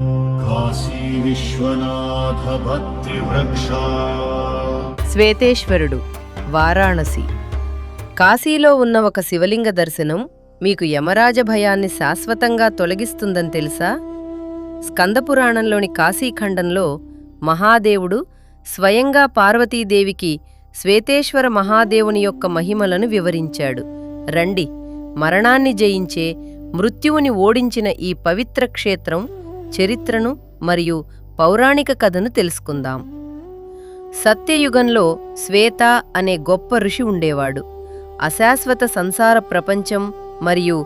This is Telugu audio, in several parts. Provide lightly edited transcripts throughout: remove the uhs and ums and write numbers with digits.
కాశీ విశ్వనాథ భక్తి వృక్ష. శ్వేతేశ్వరుడు, వారాణసి. కాశీలో ఉన్న ఒక శివలింగ దర్శనం మీకు యమరాజ భయాన్ని శాశ్వతంగా తొలగిస్తుందని తెలుసా? స్కందపురాణంలోని కాశీఖండంలో మహాదేవుడు స్వయంగా పార్వతీదేవికి శ్వేతేశ్వర మహాదేవుని యొక్క మహిమలను వివరించాడు. రండి, మరణాన్ని జయించే, మృత్యువుని ఓడించిన ఈ పవిత్ర క్షేత్రం చరిత్రను మరియు పౌరాణిక కథను తెలుసుకుందాం. సత్యయుగంలో శ్వేత అనే గొప్ప ఋషి ఉండేవాడు. అశాశ్వత సంసార ప్రపంచం మరియు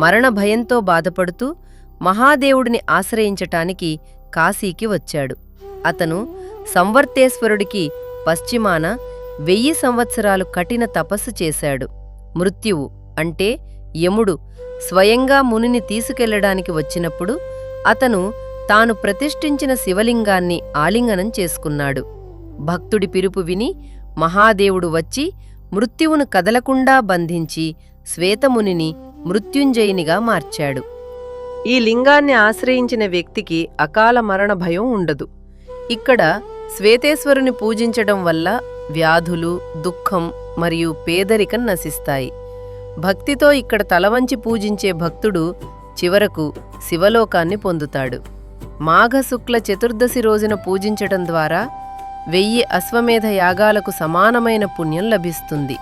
మరణ భయంతో బాధపడుతూ మహాదేవుడిని ఆశ్రయించటానికి కాశీకి వచ్చాడు. అతను సంవర్తేశ్వరుడికి పశ్చిమాన 1000 సంవత్సరాలు కఠిన తపస్సు చేశాడు. మృత్యువు అంటే యముడు స్వయంగా మునిని తీసుకెళ్లడానికి వచ్చినప్పుడు అతను తాను ప్రతిష్ఠించిన శివలింగాన్ని ఆలింగనం చేసుకున్నాడు. భక్తుడి పిలుపు విని మహాదేవుడు వచ్చి మృత్యువును కదలకుండా బంధించి శ్వేతమునిని మృత్యుంజయునిగా మార్చాడు. ఈ లింగాన్ని ఆశ్రయించిన వ్యక్తికి అకాల మరణ భయం ఉండదు. ఇక్కడ శ్వేతేశ్వరుని పూజించడం వల్ల వ్యాధులు, దుఃఖం మరియు పేదరికం నశిస్తాయి. భక్తితో ఇక్కడ తలవంచి పూజించే భక్తుడు చివరకు శివలోకాన్ని పొందుతాడు. మాఘశుక్ల చతుర్దశి రోజున పూజించటం ద్వారా 1000 అశ్వమేధ యాగాలకు సమానమైన పుణ్యం లభిస్తుంది.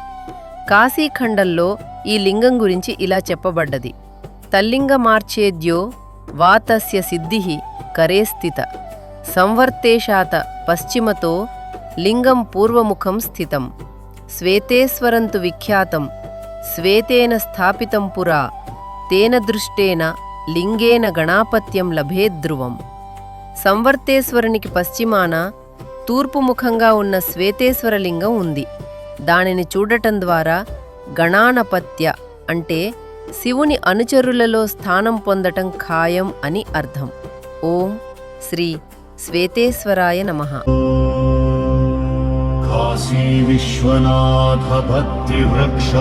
కాశీఖండంలో ఈ లింగం గురించి ఇలా చెప్పబడ్డది: తల్లింగమార్చేద్యో వాతస్య సిద్ధిః కరే స్థిత, సంవర్తేశాత పశ్చిమతో లింగం పూర్వముఖం స్థితం, శ్వేతేశ్వరంతు విఖ్యాతం, శ్వేతేన స్థాపితం పురా, తేన దృష్టేన లింగేన గణాపత్యం లభేద్ధ్రువం. సంవర్తేశ్వరునికి పశ్చిమాన తూర్పుముఖంగా ఉన్న శ్వేతేశ్వర లింగం ఉంది. దానిని చూడటం ద్వారా గణానపత్య అంటే శివుని అనుచరులలో స్థానం పొందటం ఖాయం అని అర్థం. ఓం శ్రీ శ్వేతేశ్వరాయ నమః. కాశీ విశ్వనాథ భక్తి వృక్ష.